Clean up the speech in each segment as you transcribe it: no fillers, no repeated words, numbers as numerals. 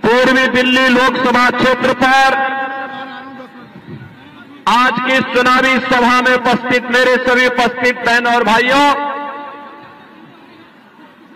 पूर्वी दिल्ली लोकसभा क्षेत्र पर आज की इस चुनावी सभा में उपस्थित मेरे सभी उपस्थित बहन और भाइयों,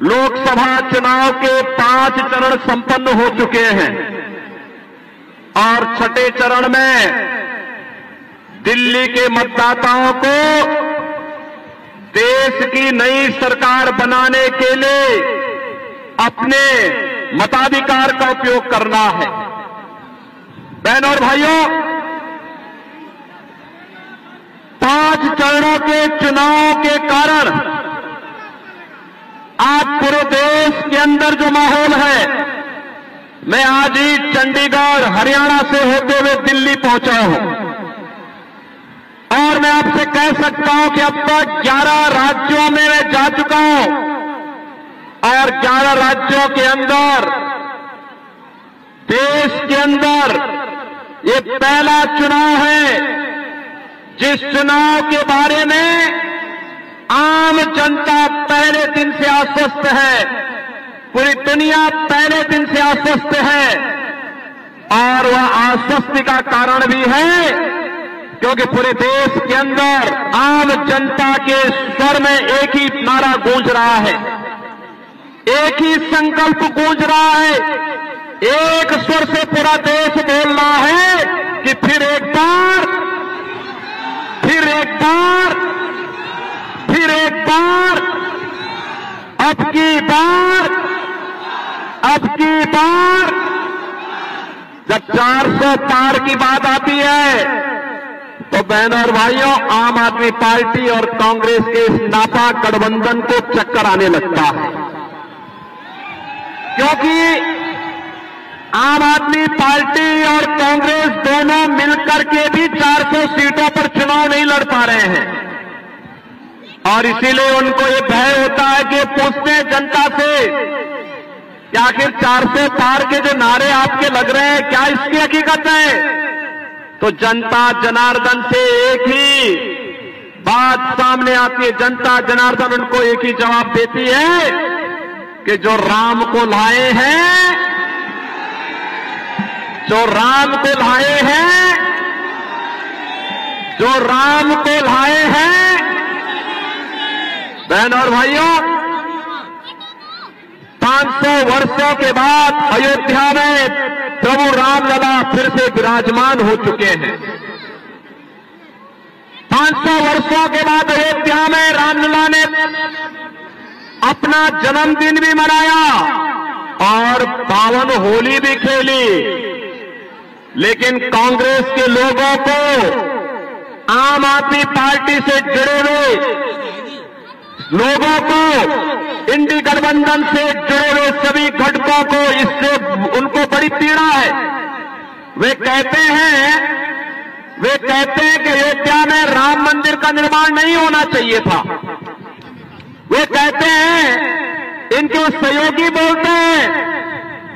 लोकसभा चुनाव के 5 चरण संपन्न हो चुके हैं और छठे चरण में दिल्ली के मतदाताओं को देश की नई सरकार बनाने के लिए अपने मताधिकार का उपयोग करना है। बहन और भाइयों, 5 चरणों के चुनाव के कारण आज पूरे देश के अंदर जो माहौल है, मैं आज ही चंडीगढ़ हरियाणा से होते हुए दिल्ली पहुंचा हूं और मैं आपसे कह सकता हूं कि अब तक 11 राज्यों में मैं जा चुका हूं और 11 राज्यों के अंदर देश के अंदर ये पहला चुनाव है जिस चुनाव के बारे में आम जनता पहले दिन से आश्वस्त है, पूरी दुनिया पहले दिन से आश्वस्त है और वह आश्वस्ति का कारण भी है क्योंकि पूरे देश के अंदर आम जनता के स्वर में एक ही नारा गूंज रहा है, एक ही संकल्प गूंज रहा है, एक स्वर से पूरा देश बोल रहा है कि फिर एक बार, फिर एक बार, फिर एक बार, अब की बार, अब की बार। जब 400 पार की बात आती है तो बहनों और भाइयों, आम आदमी पार्टी और कांग्रेस के इस नापा गठबंधन को चक्कर आने लगता है क्योंकि आम आदमी पार्टी और कांग्रेस दोनों मिलकर के भी 400 सीटों पर चुनाव नहीं लड़ पा रहे हैं और इसीलिए उनको ये भय होता है कि पूछते हैं जनता से कि आखिर 400 पार के जो नारे आपके लग रहे हैं क्या इसकी हकीकत है? तो जनता जनार्दन से एक ही बात सामने आती है, जनता जनार्दन उनको एक ही जवाब देती है कि जो राम को लाए हैं, जो राम को लाए हैं, जो राम को लाए हैं। बहन और भाइयों, 500 वर्षों के बाद अयोध्या में प्रभु रामलला फिर से विराजमान हो चुके हैं। 500 वर्षों के बाद अयोध्या में रामलला ने अपना जन्मदिन भी मनाया और पावन होली भी खेली, लेकिन कांग्रेस के लोगों को आम आदमी पार्टी से जुड़े हुए लोगों को, इंडी गठबंधन से जुड़े हुए सभी घटकों को इससे उनको बड़ी पीड़ा है। वे कहते हैं कि अयोध्या में राम मंदिर का निर्माण नहीं होना चाहिए था। वे कहते हैं, इनके सहयोगी बोलते हैं,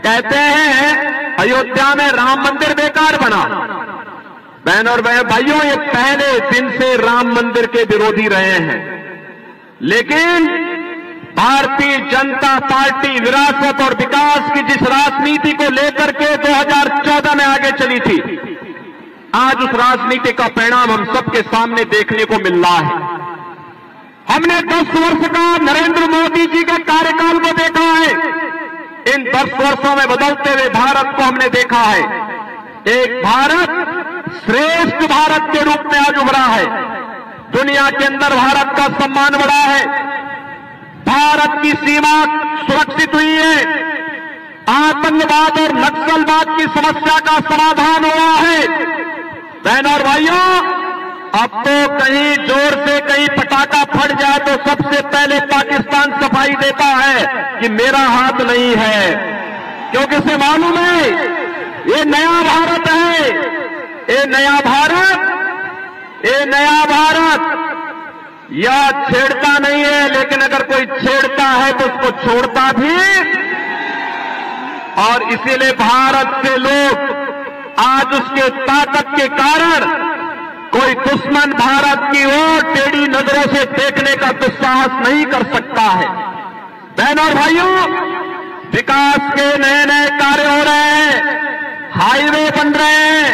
कहते हैं अयोध्या में राम मंदिर बेकार बना। बहन और भाइयों, ये पहले दिन से राम मंदिर के विरोधी रहे हैं, लेकिन भारतीय जनता पार्टी विरासत और विकास की जिस राजनीति को लेकर के 2014 में आगे चली थी, आज उस राजनीति का परिणाम हम सबके सामने देखने को मिल रहा है। हमने 10 वर्ष का नरेंद्र मोदी जी के कार्यकाल को देखा है। इन 10 वर्षों में बदलते हुए भारत को हमने देखा है। एक भारत श्रेष्ठ भारत के रूप में आज उभरा है। दुनिया के अंदर भारत का सम्मान बढ़ा है, भारत की सीमा सुरक्षित हुई है, आतंकवाद और नक्सलवाद की समस्या का समाधान हुआ है। बहनों और भाइयों, अब तो कहीं जोर से कहीं पटाखा फट जाए तो सबसे पहले पाकिस्तान सफाई देता है कि मेरा हाथ नहीं है, क्योंकि उसे मालूम है ये नया भारत है, ये नया भारत, ये नया भारत या छेड़ता नहीं है, लेकिन अगर कोई छेड़ता है तो उसको छोड़ता भी। और इसीलिए भारत से लोग आज उसके ताकत के कारण कोई दुश्मन भारत की ओर टेढ़ी नजरों से देखने का दुस्साहस नहीं कर सकता है। बहनों और भाइयों, विकास के नए नए हाईवे बन रहे हैं,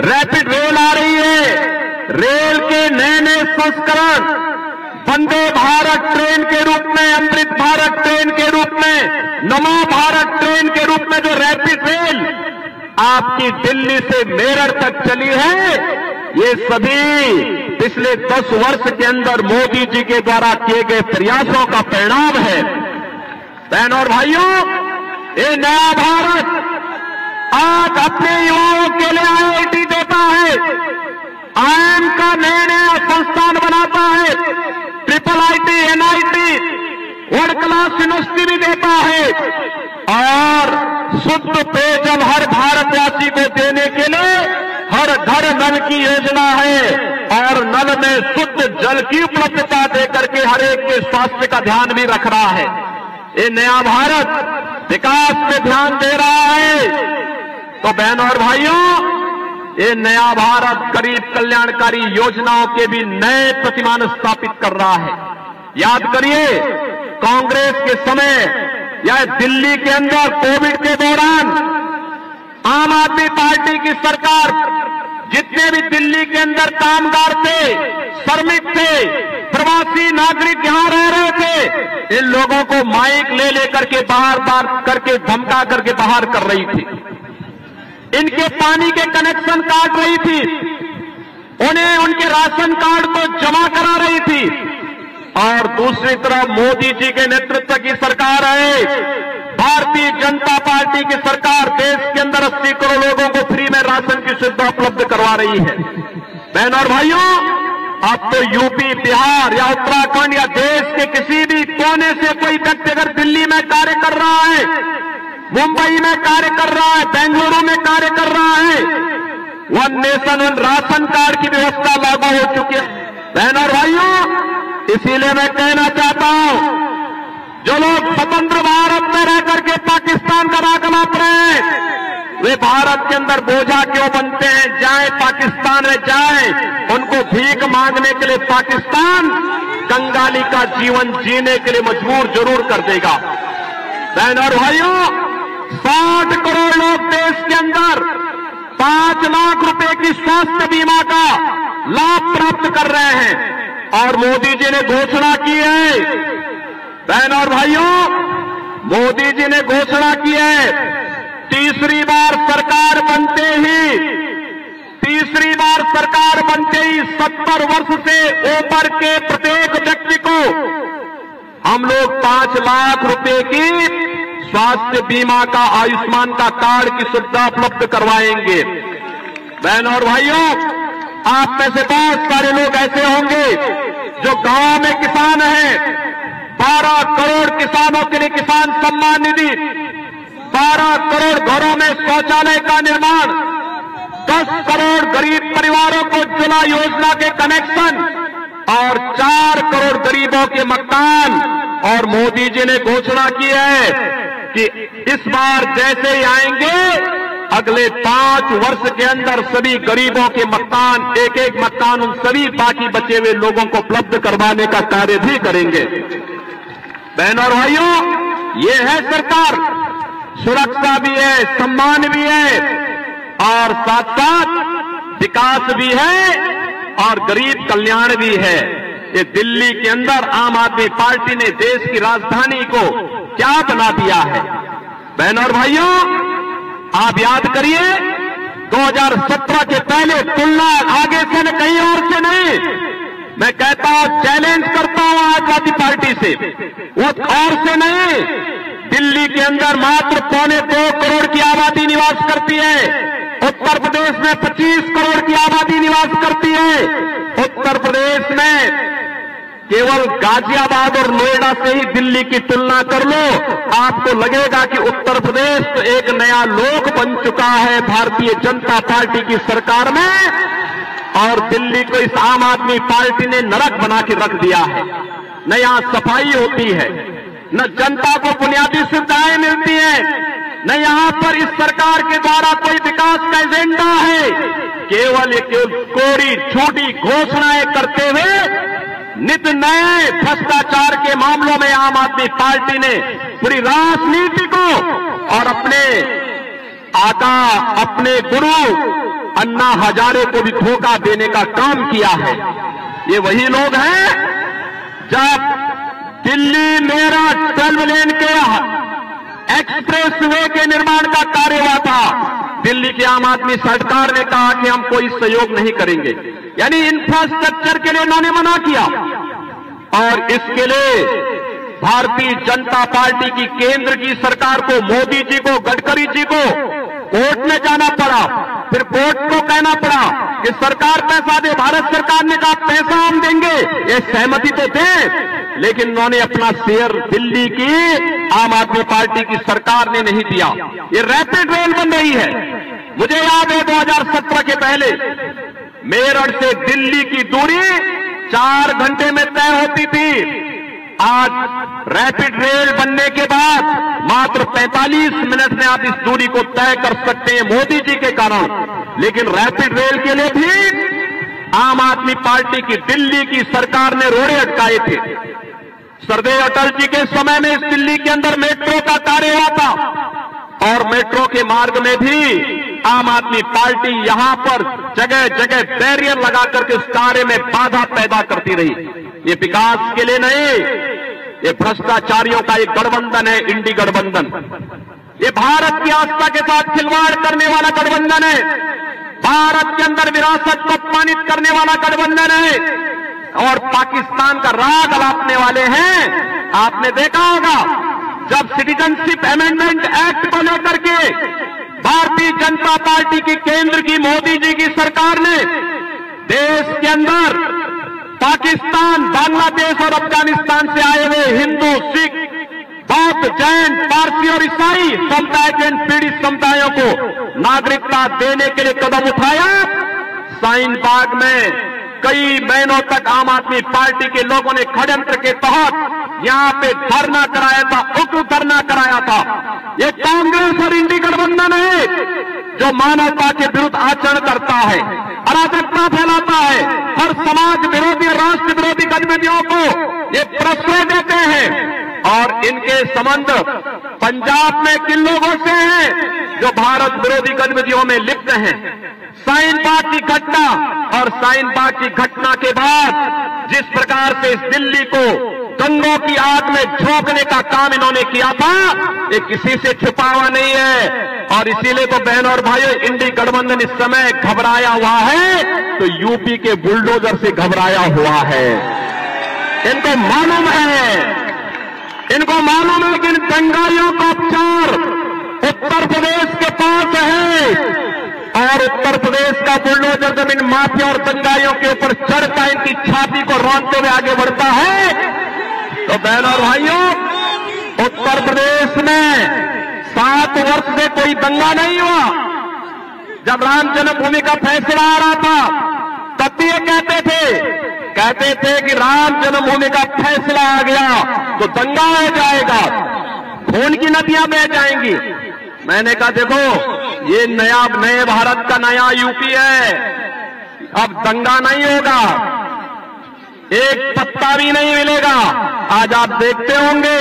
रैपिड रेल आ रही है, रेल के नए नए संस्करण वंदे भारत ट्रेन के रूप में, अमृत भारत ट्रेन के रूप में, नमो भारत ट्रेन के रूप में जो रैपिड रेल आपकी दिल्ली से मेरठ तक चली है, ये सभी पिछले 10 वर्ष के अंदर मोदी जी के द्वारा किए गए प्रयासों का परिणाम है। बहनों और भाइयों, ये नया भारत आज अपने युवाओं के लिए IIT देता है, IIM का नया नया संस्थान बनाता है, IIIT, NIT, world class university भी देता है, और शुद्ध पेयजल हर भारतवासी को देने के लिए हर घर नल की योजना है, और नल में शुद्ध जल की उपलब्धता देकर के हर एक के स्वास्थ्य का ध्यान भी रख रहा है। ये नया भारत विकास पे ध्यान दे रहा है। तो बहनों और भाइयों, ये नया भारत गरीब कल्याणकारी योजनाओं के भी नए प्रतिमान स्थापित कर रहा है। याद करिए, कांग्रेस के समय या दिल्ली के अंदर कोविड के दौरान आम आदमी पार्टी की सरकार जितने भी दिल्ली के अंदर कामगार थे, श्रमिक थे, प्रवासी नागरिक यहां रह रहे थे, इन लोगों को माइक ले लेकर के बार करके धमका करके बाहर कर रही थी, इनके पानी के कनेक्शन काट रही थी, उन्हें उनके राशन कार्ड को जमा करा रही थी। और दूसरी तरफ मोदी जी के नेतृत्व की सरकार है, भारतीय जनता पार्टी की सरकार देश के अंदर 80 करोड़ लोगों को फ्री में राशन की सुविधा उपलब्ध करवा रही है। बहनों और भाइयों, अब तो यूपी, बिहार या उत्तराखंड या देश के किसी भी कोने से कोई व्यक्ति अगर दिल्ली में कार्य कर रहा है, मुंबई में कार्य कर रहा है, बेंगलुरु में कार्य कर रहा है, one nation one ration card की व्यवस्था लागू हो चुकी है। बहनों और भाइयों, इसीलिए मैं कहना चाहता हूं, जो लोग स्वतंत्र भारत में रह करके पाकिस्तान का नाम कमाते हैं, वे भारत के अंदर बोझा क्यों बनते हैं? जाए पाकिस्तान में जाए, उनको भीख मांगने के लिए पाकिस्तान कंगाली का जीवन जीने के लिए मजबूर जरूर कर देगा। बहनों और भाइयों, 60 करोड़ लोग देश के अंदर 5 लाख रुपए की स्वास्थ्य बीमा का लाभ प्राप्त कर रहे हैं, और मोदी जी ने घोषणा की है। बहनों और भाइयों, मोदी जी ने घोषणा की है, तीसरी बार सरकार बनते ही 70 वर्ष से ऊपर के प्रत्येक व्यक्ति को हम लोग 5 लाख रुपए की स्वास्थ्य बीमा का, आयुष्मान का कार्ड की सुविधा उपलब्ध करवाएंगे। बहनों और भाइयों, आप में से बहुत सारे लोग ऐसे होंगे जो गांव में किसान हैं, 12 करोड़ किसानों के लिए किसान सम्मान निधि, 12 करोड़ घरों में शौचालय का निर्माण, 10 करोड़ गरीब परिवारों को उज्ज्वला योजना के कनेक्शन, और 4 करोड़ गरीबों के मकान। और मोदी जी ने घोषणा की है कि इस बार जैसे ही आएंगे, अगले 5 वर्ष के अंदर सभी गरीबों के मकान, एक एक मकान उन सभी बाकी बचे हुए लोगों को उपलब्ध करवाने का कार्य भी करेंगे। बहनों और भाइयों, ये है सरकार, सुरक्षा भी है, सम्मान भी है, और साथ साथ विकास भी है और गरीब कल्याण भी है। ये दिल्ली के अंदर आम आदमी पार्टी ने देश की राजधानी को क्या बना दिया है। बहनों और भाइयों, आप याद करिए, 2017 के पहले तुलना आगे से न कहीं और से नहीं, मैं कहता हूं, चैलेंज करता हूं आजादी पार्टी से, वो और से नहीं, दिल्ली के अंदर मात्र 2.25 करोड़ की आबादी निवास करती है, उत्तर प्रदेश में 25 करोड़ की आबादी निवास करती है। उत्तर प्रदेश में केवल गाजियाबाद और नोएडा से ही दिल्ली की तुलना कर लो, आपको लगेगा कि उत्तर प्रदेश तो एक नया लोक बन चुका है भारतीय जनता पार्टी की सरकार में, और दिल्ली को इस आम आदमी पार्टी ने नरक बना के रख दिया है। न यहां सफाई होती है, न जनता को बुनियादी सुविधाएं मिलती हैं, न यहां पर इस सरकार के द्वारा कोई विकास का एजेंडा है। केवल कोरी झूठी घोषणाएं करते हुए नित नए भ्रष्टाचार के मामलों में आम आदमी पार्टी ने पूरी राजनीति को और अपने आका अपने गुरु अन्ना हजारे को भी धोखा देने का काम किया है। ये वही लोग हैं जब दिल्ली मेरठ 12 लेन के एक्सप्रेसवे के निर्माण का कार्य हुआ था, दिल्ली की आम आदमी सरकार ने कहा कि हम कोई सहयोग नहीं करेंगे, यानी इंफ्रास्ट्रक्चर के लिए उन्होंने मना किया। और इसके लिए भारतीय जनता पार्टी की केंद्र की सरकार को, मोदी जी को, गडकरी जी को कोर्ट में जाना पड़ा, फिर कोर्ट को कहना पड़ा कि सरकार पैसा दे। भारत सरकार ने कहा पैसा हम देंगे, ये सहमति तो थे, लेकिन उन्होंने अपना शेयर दिल्ली की आम आदमी पार्टी की सरकार ने नहीं दिया। ये रैपिड रेल बन रही है। मुझे याद है 2017 के पहले मेरठ से दिल्ली की दूरी 4 घंटे में तय होती थी। आज रैपिड रेल बनने के बाद मात्र 45 मिनट में आप इस दूरी को तय कर सकते हैं, मोदी जी के कारण। लेकिन रैपिड रेल के लिए भी आम आदमी पार्टी की दिल्ली की सरकार ने रोड़े अटकाए थे। सरदेव अटल जी के समय में इस दिल्ली के अंदर मेट्रो का कार्य हुआ था, और मेट्रो के मार्ग में भी आम आदमी पार्टी यहां पर जगह जगह बैरियर लगा करके उस कार्य में बाधा पैदा करती रही। ये विकास के लिए नहीं, ये भ्रष्टाचारियों का एक गठबंधन है, इंडी गठबंधन। ये भारत की आस्था के साथ खिलवाड़ करने वाला गठबंधन है, भारत के अंदर विरासत को अपमानित करने वाला गठबंधन है, और पाकिस्तान का राग अलापने वाले हैं। आपने देखा होगा जब सिटीजनशिप अमेंडमेंट एक्ट को लेकर के भारतीय जनता पार्टी की केंद्र की मोदी जी की सरकार ने देश के अंदर पाकिस्तान, बांग्लादेश और अफगानिस्तान से आए हुए हिंदू, सिख, बौद्ध, जैन, पारसी और ईसाई समुदाय के पीड़ित समुदायों को नागरिकता देने के लिए कदम उठाया। साइन बाग में कई महीनों तक आम आदमी पार्टी के लोगों ने षड्यंत्र के तहत यहां पे धरना कराया था, उग्र धरना कराया था। ये कांग्रेस और इंडी गठबंधन है जो मानवता के विरुद्ध आचरण करता है, अराजकता फैलाता है, हर समाज विरोधी, राष्ट्र विरोधी गतिविधियों को ये प्रश्रय देते हैं। और इनके संबंध पंजाब में किन लोगों से हैं जो भारत विरोधी गतिविधियों में लिप्त हैं। साइन बाग की घटना, और साइन बाग की घटना के बाद जिस प्रकार से इस दिल्ली को गंगों की आग में झोंकने का काम इन्होंने किया था, ये किसी से छुपा हुआ नहीं है। और इसीलिए तो बहनों और भाइयों, इंडी गठबंधन इस समय घबराया हुआ है तो यूपी के बुलडोजर से घबराया हुआ है। इनको मालूम है कि इन दंगाइयों का उपचार उत्तर प्रदेश के पास है, और उत्तर प्रदेश का बुलडोजर जब इन माफिया और दंगाइयों के ऊपर चढ़ता, इनकी छाती को रौंदते हुए आगे बढ़ता है, तो बहनों और भाइयों, उत्तर प्रदेश में 7 वर्ष से कोई दंगा नहीं हुआ। जब राम जन्मभूमि का फैसला आ रहा था तब भी ये कहते थे कि राम जन्मभूमि का फैसला आ गया तो दंगा हो जाएगा, खून की नदियां बह जाएंगी। मैंने कहा देखो, ये नए भारत का नया यूपी है, अब दंगा नहीं होगा, एक पत्ता भी नहीं मिलेगा। आज आप देखते होंगे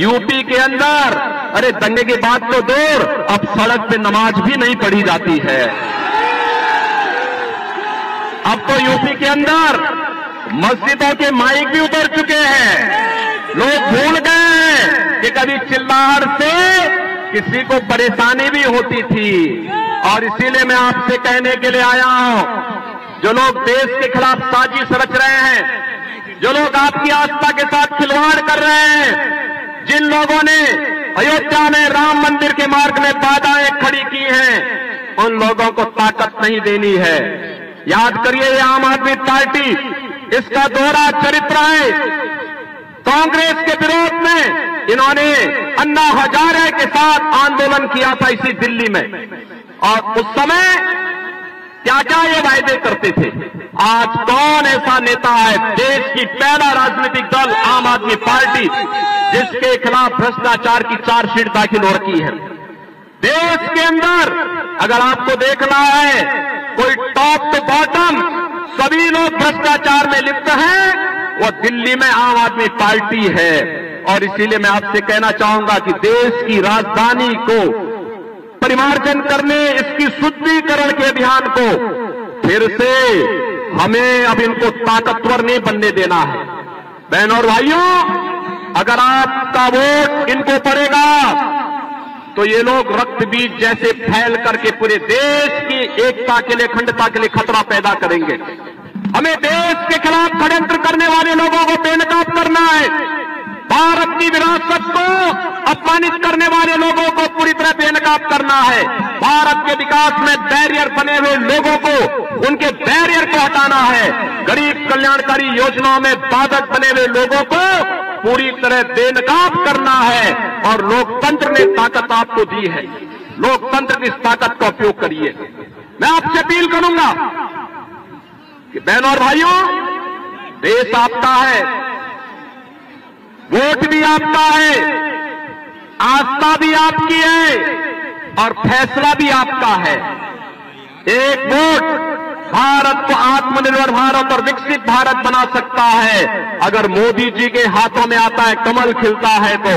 यूपी के अंदर, अरे दंगे की बात तो दूर, अब सड़क पे नमाज भी नहीं पढ़ी जाती है। अब तो यूपी के अंदर मस्जिदों के माइक भी उतर चुके हैं। लोग भूल गए हैं कि कभी चिल्लाहट से किसी को परेशानी भी होती थी। और इसीलिए मैं आपसे कहने के लिए आया हूं, जो लोग देश के खिलाफ साजिश रच रहे हैं, जो लोग आपकी आस्था के साथ खिलवाड़ कर रहे हैं, जिन लोगों ने अयोध्या में राम मंदिर के मार्ग में बाधाएं खड़ी की हैं, उन लोगों को ताकत नहीं देनी है। याद करिए, ये आम आदमी पार्टी, इसका दोहरा चरित्र है। कांग्रेस के विरोध में इन्होंने अन्ना हजारे के साथ आंदोलन किया था इसी दिल्ली में, और उस समय क्या क्या ये वायदे करते थे। आज कौन ऐसा नेता है, देश की पहला राजनीतिक दल आम आदमी पार्टी, जिसके खिलाफ भ्रष्टाचार की चार्जशीट दाखिल हो रखी है। देश के अंदर अगर आपको देखना है, कोई टॉप टू बॉटम सभी लोग भ्रष्टाचार में लिप्त हैं, वो दिल्ली में आम आदमी पार्टी है। और इसीलिए मैं आपसे कहना चाहूंगा कि देश की राजधानी को परिमार्जन करने, इसकी शुद्धिकरण के अभियान को फिर से हमें अब इनको ताकतवर नहीं बनने देना है। बहनों और भाइयों, अगर आपका वोट इनको पड़ेगा तो ये लोग रक्त बीज जैसे फैल करके पूरे देश की एकता के लिए, अखंडता के लिए खतरा पैदा करेंगे। हमें देश के खिलाफ षड्यंत्र करने वाले लोगों को बेनकाब करना है। भारत की विरासत को अपमानित करने वाले लोगों को पूरी तरह बेनकाब करना है। भारत के विकास में बैरियर बने हुए लोगों को, उनके बैरियर को हटाना है। गरीब कल्याणकारी योजनाओं में बाधक बने हुए लोगों को पूरी तरह बेनकाब करना है। और लोकतंत्र ने ताकत आपको दी है, लोकतंत्र की इस ताकत का उपयोग करिए। मैं आपसे अपील करूंगा कि बहनों और भाइयों, देश आपका है, वोट भी आपका है, आस्था भी आपकी है और फैसला भी आपका है। एक वोट भारत को आत्मनिर्भर भारत और विकसित भारत बना सकता है अगर मोदी जी के हाथों में आता है, कमल खिलता है तो।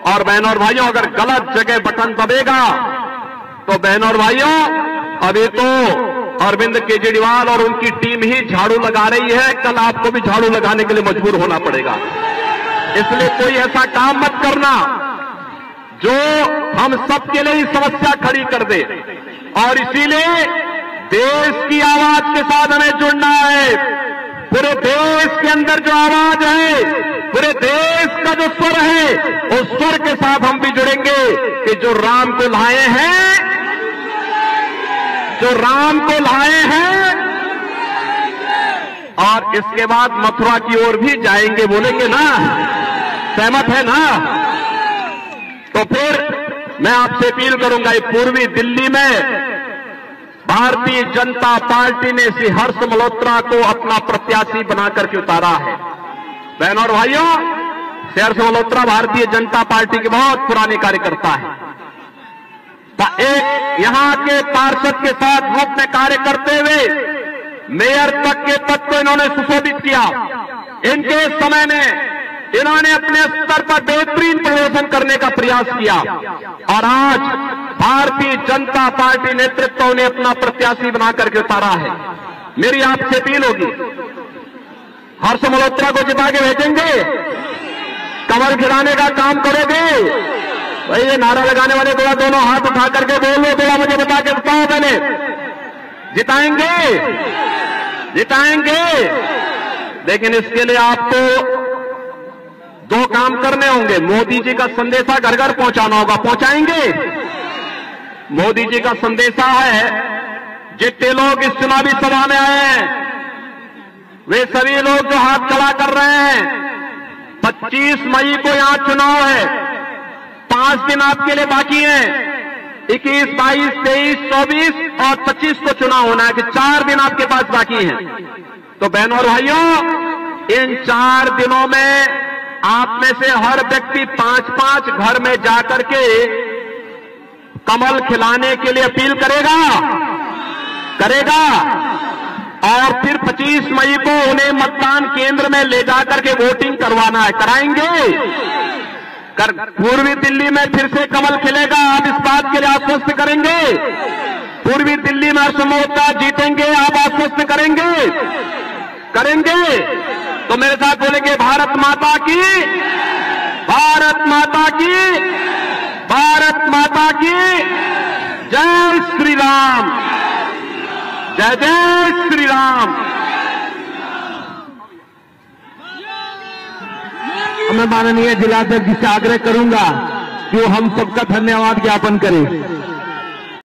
और बहनों और भाइयों, अगर गलत जगह बटन दबेगा तो बहनों और भाइयों, अभी तो अरविंद केजरीवाल और उनकी टीम ही झाड़ू लगा रही है, कल आपको भी झाड़ू लगाने के लिए मजबूर होना पड़ेगा। इसलिए कोई ऐसा काम मत करना जो हम सबके लिए ही समस्या खड़ी कर दे। और इसीलिए देश की आवाज के साथ हमें जुड़ना है। पूरे देश के अंदर जो आवाज है, पूरे देश का जो स्वर है, उस स्वर के साथ हम भी जुड़ेंगे कि जो राम को लाए हैं, जो राम को लाए हैं, और इसके बाद मथुरा की ओर भी जाएंगे, बोलेंगे ना? सहमत है ना? तो फिर मैं आपसे अपील करूंगा, पूर्वी दिल्ली में भारतीय जनता पार्टी ने श्री हर्ष मल्होत्रा को अपना प्रत्याशी बनाकर के उतारा है। बहनों और भाइयों, श्री हर्ष मल्होत्रा भारतीय जनता पार्टी के बहुत पुराने कार्यकर्ता है। एक यहां के पार्षद के साथ ग्रुप में कार्य करते हुए मेयर तक के पद को इन्होंने सुशोभित किया। इनके समय में इन्होंने अपने स्तर पर बेहतरीन प्रदर्शन करने का प्रयास किया और आज भारतीय जनता पार्टी नेतृत्व ने अपना प्रत्याशी बना करके उतारा है। मेरी आपसे अपील होगी, हर्ष मल्होत्रा को जिता के भेजेंगे, कमर खिलाने का काम करोगे? भाई ये नारा लगाने वाले थोड़ा दोनों हाथ उठा करके बोल लो, थोड़ा मुझे बता के बताओ पहले। जिताएंगे? जिताएंगे। लेकिन इसके लिए आपको दो काम करने होंगे। मोदी जी का संदेशा घर घर पहुंचाना होगा। पहुंचाएंगे? मोदी जी का संदेशा है, जितने लोग इस चुनावी सभा में आए हैं वे सभी लोग जो हाथ खड़ा कर रहे हैं, 25 मई को यहां चुनाव है, 5 दिन आपके लिए बाकी हैं। 21, 22, 23, 24 और 25 को चुनाव होना है कि 4 दिन आपके पास बाकी हैं। तो बहनों और भाइयों, इन 4 दिनों में आप में से हर व्यक्ति 5-5 घर में जाकर के कमल खिलाने के लिए अपील करेगा और फिर 25 मई को उन्हें मतदान केंद्र में ले जाकर के वोटिंग करवाना है। कराएंगे? पूर्वी दिल्ली में फिर से कमल खिलेगा, आप इस बात के लिए आश्वस्त करेंगे? पूर्वी दिल्ली में हर्ष मल्होत्रा जीतेंगे, आप आश्वस्त करेंगे? करेंगे? तो मेरे साथ बोलेंगे, भारत माता की, भारत माता की, भारत माता की जय श्री राम, जय जय श्री राम। मैं माननीय जिलाध्यक्ष जी से आग्रह करूंगा कि वो हम सबका धन्यवाद ज्ञापन करें।